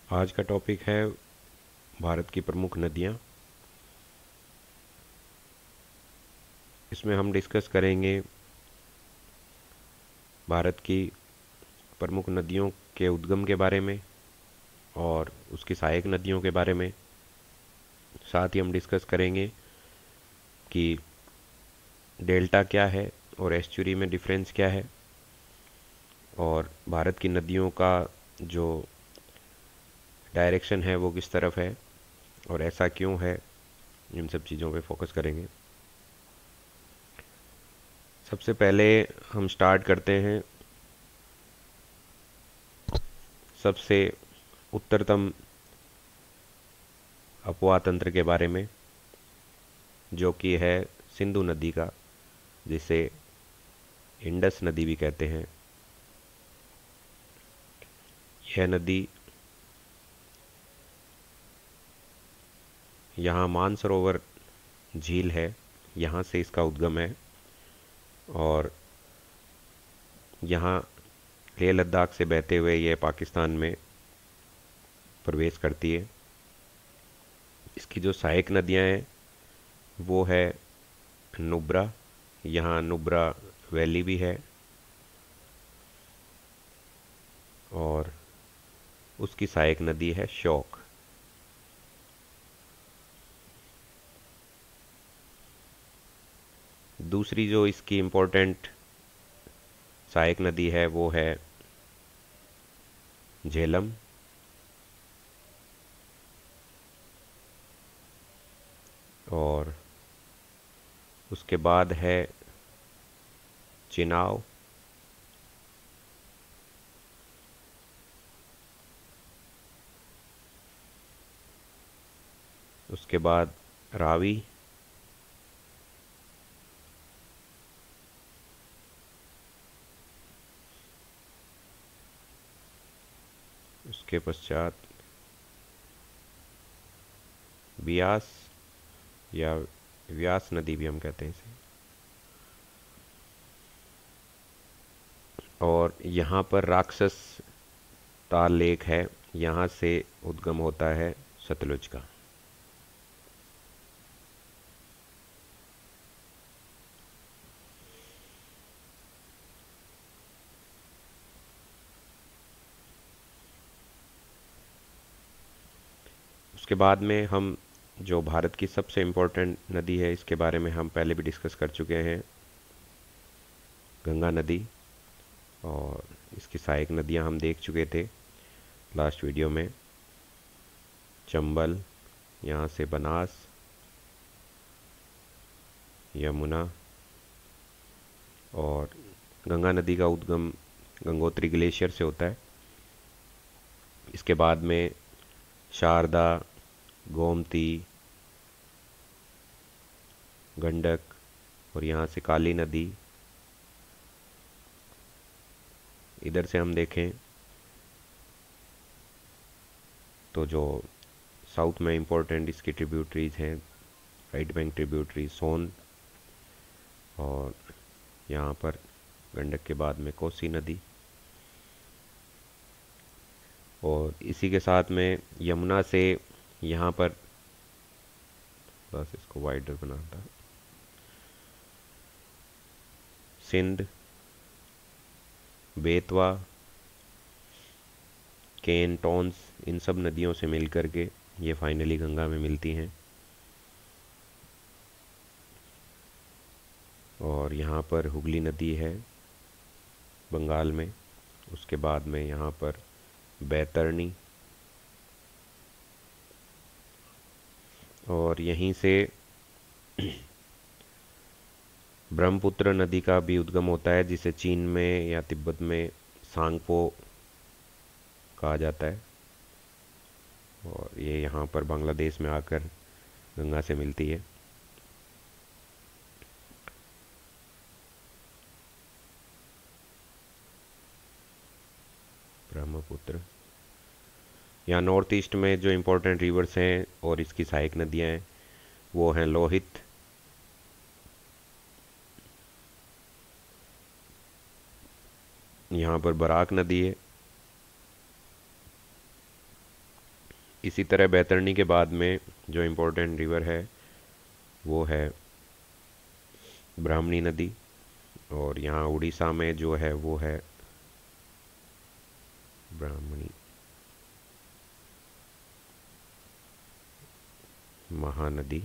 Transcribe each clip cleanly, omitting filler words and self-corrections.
आज का टॉपिक है भारत की प्रमुख नदियाँ। इसमें हम डिस्कस करेंगे भारत की प्रमुख नदियों के उद्गम के बारे में और उसकी सहायक नदियों के बारे में। साथ ही हम डिस्कस करेंगे कि डेल्टा क्या है और एस्चुरी में डिफरेंस क्या है, और भारत की नदियों का जो डायरेक्शन है वो किस तरफ है और ऐसा क्यों है। इन सब चीज़ों पे फोकस करेंगे। सबसे पहले हम स्टार्ट करते हैं सबसे उत्तरतम अपवाह तंत्र के बारे में, जो कि है सिंधु नदी का, जिसे इंडस नदी भी कहते हैं। यह नदी यहाँ मानसरोवर झील है, यहाँ से इसका उद्गम है और यहाँ लेह लद्दाख से बहते हुए यह पाकिस्तान में प्रवेश करती है। इसकी जो सहायक नदियाँ हैं वो है नुब्रा, यहाँ नुब्रा वैली भी है, और उसकी सहायक नदी है शोक। दूसरी जो इसकी इम्पोर्टेंट सहायक नदी है वो है झेलम, और उसके बाद है चिनाव, उसके बाद रावी, उसके पश्चात बियास या व्यास नदी भी हम कहते हैं इसे, और यहाँ पर राक्षस ताल लेक है, यहाँ से उद्गम होता है सतलुज का। उसके बाद में हम जो भारत की सबसे इम्पोर्टेंट नदी है इसके बारे में हम पहले भी डिस्कस कर चुके हैं, गंगा नदी, और इसकी सहायक नदियां हम देख चुके थे लास्ट वीडियो में। चंबल, यहाँ से बनास, यमुना, और गंगा नदी का उद्गम गंगोत्री ग्लेशियर से होता है। इसके बाद में शारदा, गोमती, गंडक, और यहाँ से काली नदी। इधर से हम देखें तो जो साउथ में इम्पोर्टेंट इसकी ट्रिब्यूटरीज हैं, राइट बैंक ट्रिब्यूटरी सोन, और यहाँ पर गंडक के बाद में कोसी नदी, और इसी के साथ में यमुना से यहाँ पर, बस इसको वाइडर बनाता, सिंध, बेतवा, केन, टॉन्स, इन सब नदियों से मिलकर के ये फाइनली गंगा में मिलती हैं। और यहाँ पर हुगली नदी है बंगाल में, उसके बाद में यहाँ पर बैतरणी, और यहीं से ब्रह्मपुत्र नदी का भी उद्गम होता है, जिसे चीन में या तिब्बत में सांगपो कहा जाता है, और ये यहाँ पर बांग्लादेश में आकर गंगा से मिलती है। ब्रह्मपुत्र, यहाँ नॉर्थ ईस्ट में जो इम्पोर्टेंट रिवर्स हैं और इसकी सहायक नदियाँ हैं वो हैं लोहित, यहाँ पर बराक नदी है, इसी तरह बैतरणी के बाद में जो इम्पोर्टेंट रिवर है वो है ब्राह्मणी नदी, और यहाँ उड़ीसा में जो है वो है ब्राह्मणी महानदी,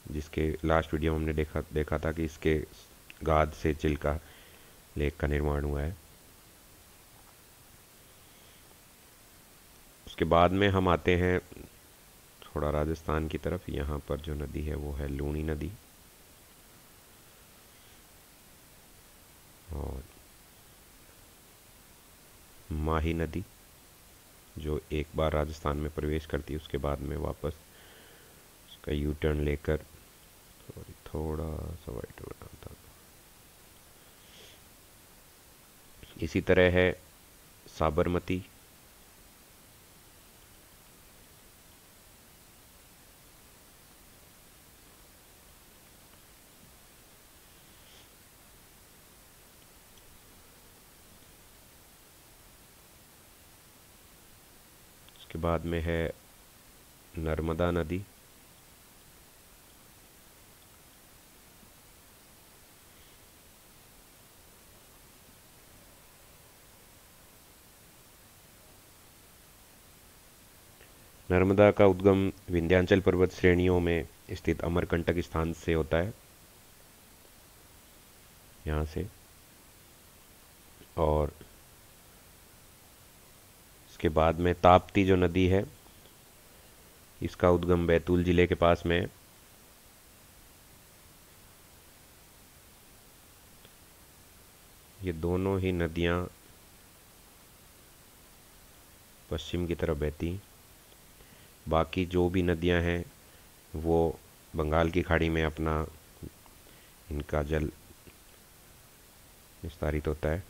जिसके लास्ट वीडियो में हमने देखा था कि इसके गाद से चिल्का लेक का निर्माण हुआ है। उसके बाद में हम आते हैं थोड़ा राजस्थान की तरफ। यहाँ पर जो नदी है वो है लूणी नदी, और माही नदी जो एक बार राजस्थान में प्रवेश करती है उसके बाद में वापस उसका यू टर्न लेकर थोड़ा सा वाइट बनाता। इसी तरह है साबरमती, उसके बाद में है नर्मदा नदी, नर्मदा का उद्गम विंध्याचल पर्वत श्रेणियों में स्थित अमरकंटक स्थान से होता है, यहाँ से। और इसके बाद में ताप्ती जो नदी है इसका उद्गम बैतूल जिले के पास में है। ये दोनों ही नदियाँ पश्चिम की तरफ बहती हैं। बाकी जो भी नदियाँ हैं वो बंगाल की खाड़ी में अपना इनका जल विस्तारित होता है।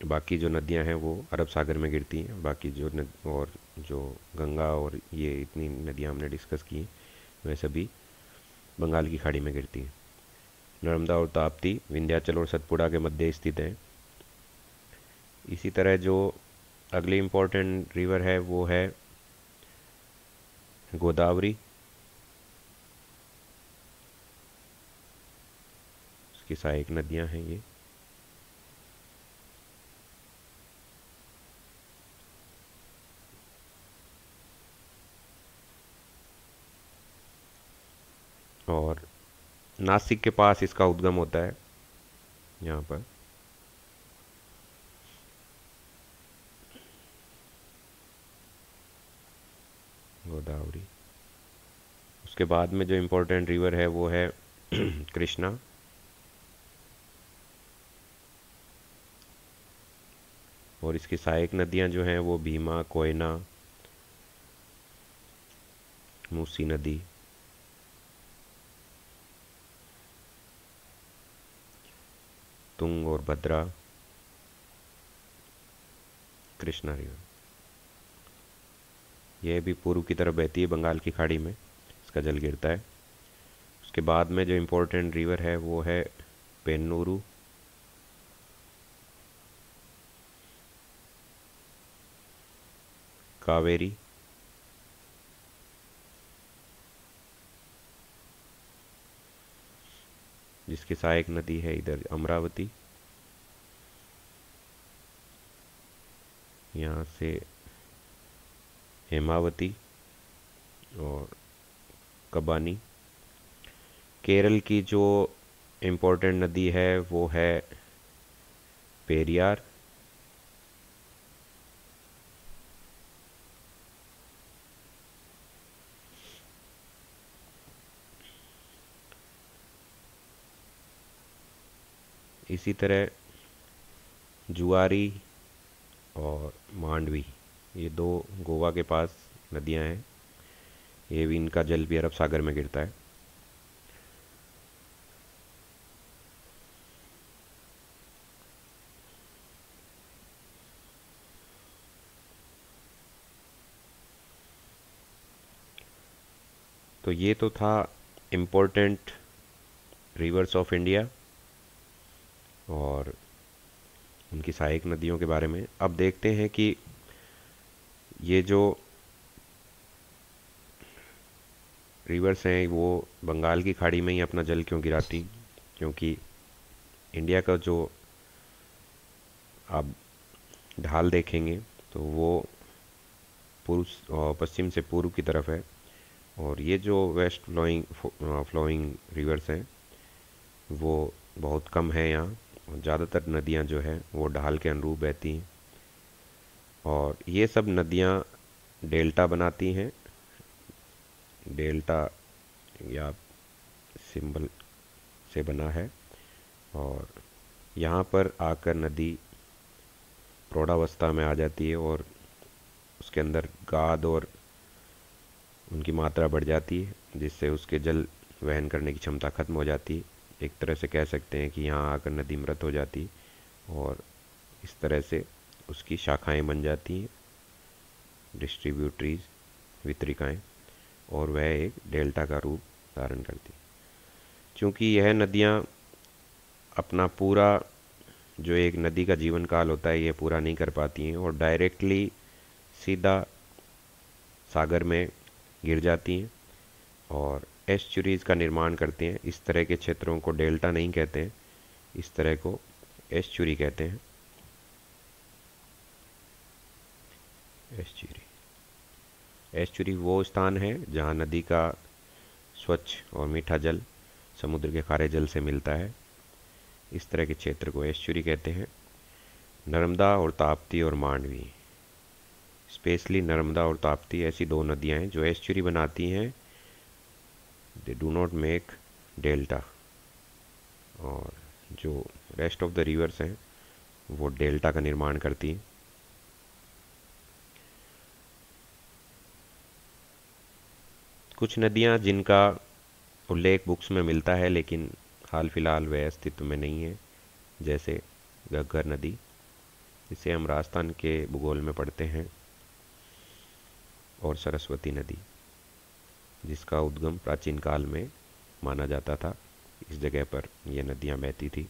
बाकी जो नदियां हैं वो अरब सागर में गिरती हैं। बाकी और जो गंगा और ये इतनी नदियां हमने डिस्कस की वह सभी बंगाल की खाड़ी में गिरती हैं। नर्मदा और ताप्ती विंध्याचल और सतपुड़ा के मध्य स्थित हैं। इसी तरह जो अगली इम्पोर्टेंट रिवर है वो है गोदावरी। इसकी सहायक नदियां हैं ये। और नासिक के पास इसका उद्गम होता है, यहाँ पर। गोदावरी। उसके बाद में जो इम्पोर्टेंट रिवर है वो है कृष्णा। और इसकी सहायक नदियां जो हैं वो भीमा, कोयना, मूसी नदी, तुंग और भद्रा, कृष्णा रिवर। यह भी पूर्व की तरफ बहती है, बंगाल की खाड़ी में इसका जल गिरता है। उसके बाद में जो इम्पोर्टेंट रिवर है वो है पेन्नूरू, कावेरी, जिसकी सहायक नदी है इधर अमरावती, यहाँ से हेमावती और कबानी। केरल की जो इम्पोर्टेंट नदी है वो है पेरियार। इसी तरह जुआरी और मांडवी, ये दो गोवा के पास नदियां हैं। ये भी, इनका जल भी अरब सागर में गिरता है। तो ये तो था इम्पोर्टेंट रिवर्स ऑफ इंडिया और उनकी सहायक नदियों के बारे में। अब देखते हैं कि ये जो रिवर्स हैं वो बंगाल की खाड़ी में ही अपना जल क्यों गिराती, क्योंकि इंडिया का जो आप ढाल देखेंगे तो वो पूर्व और पश्चिम से पूर्व की तरफ है, और ये जो वेस्ट फ्लोइंग रिवर्स हैं वो बहुत कम है यहाँ, और ज़्यादातर नदियाँ जो है वो ढाल के अनुरूप बहती हैं, और ये सब नदियाँ डेल्टा बनाती हैं। डेल्टा या सिंबल से बना है, और यहाँ पर आकर नदी प्रौढ़ावस्था में आ जाती है, और उसके अंदर गाद और उनकी मात्रा बढ़ जाती है, जिससे उसके जल वहन करने की क्षमता खत्म हो जाती है। एक तरह से कह सकते हैं कि यहाँ आकर नदी मृत हो जाती, और इस तरह से उसकी शाखाएं बन जाती हैं, डिस्ट्रीब्यूटरीज, वितरिकाएं, और वह एक डेल्टा का रूप धारण करती। चूँकि यह नदियाँ अपना पूरा जो एक नदी का जीवन काल होता है ये पूरा नहीं कर पाती हैं, और डायरेक्टली सीधा सागर में गिर जाती हैं और एस्चुरीज का निर्माण करती हैं। इस तरह के क्षेत्रों को डेल्टा नहीं कहते हैं, इस तरह को एस्चुरी कहते हैं। एस्चुरी एस्चुरी वो स्थान है जहाँ नदी का स्वच्छ और मीठा जल समुद्र के खारे जल से मिलता है। इस तरह के क्षेत्र को एस्चुरी कहते हैं। नर्मदा और ताप्ती और मांडवी, स्पेशली नर्मदा और ताप्ती ऐसी दो नदियाँ हैं जो एस्चुरी बनाती हैं। They do not make delta, और जो रेस्ट ऑफ द रिवर्स हैं वो डेल्टा का निर्माण करती हैं। कुछ नदियाँ जिनका उल्लेख बुक्स में मिलता है लेकिन हाल फिलहाल वह अस्तित्व में नहीं है, जैसे घग्गर नदी, इसे हम राजस्थान के भूगोल में पढ़ते हैं, और सरस्वती नदी जिसका उद्गम प्राचीन काल में माना जाता था, इस जगह पर ये नदियाँ बहती थी।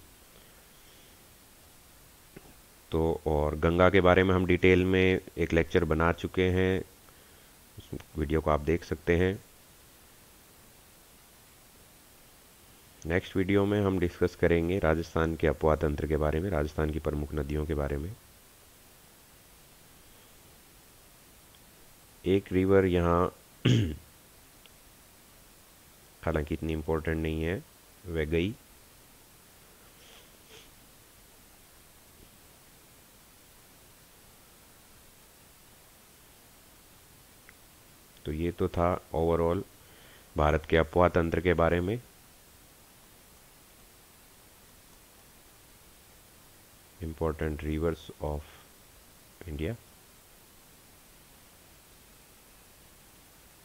तो और गंगा के बारे में हम डिटेल में एक लेक्चर बना चुके हैं, उस वीडियो को आप देख सकते हैं। नेक्स्ट वीडियो में हम डिस्कस करेंगे राजस्थान के अपवाह तंत्र के बारे में, राजस्थान की प्रमुख नदियों के बारे में। एक रिवर यहाँ हालांकि इतनी इम्पोर्टेंट नहीं है, वह गई। तो ये तो था ओवरऑल भारत के अपवाह तंत्र के बारे में। Important reverse of India.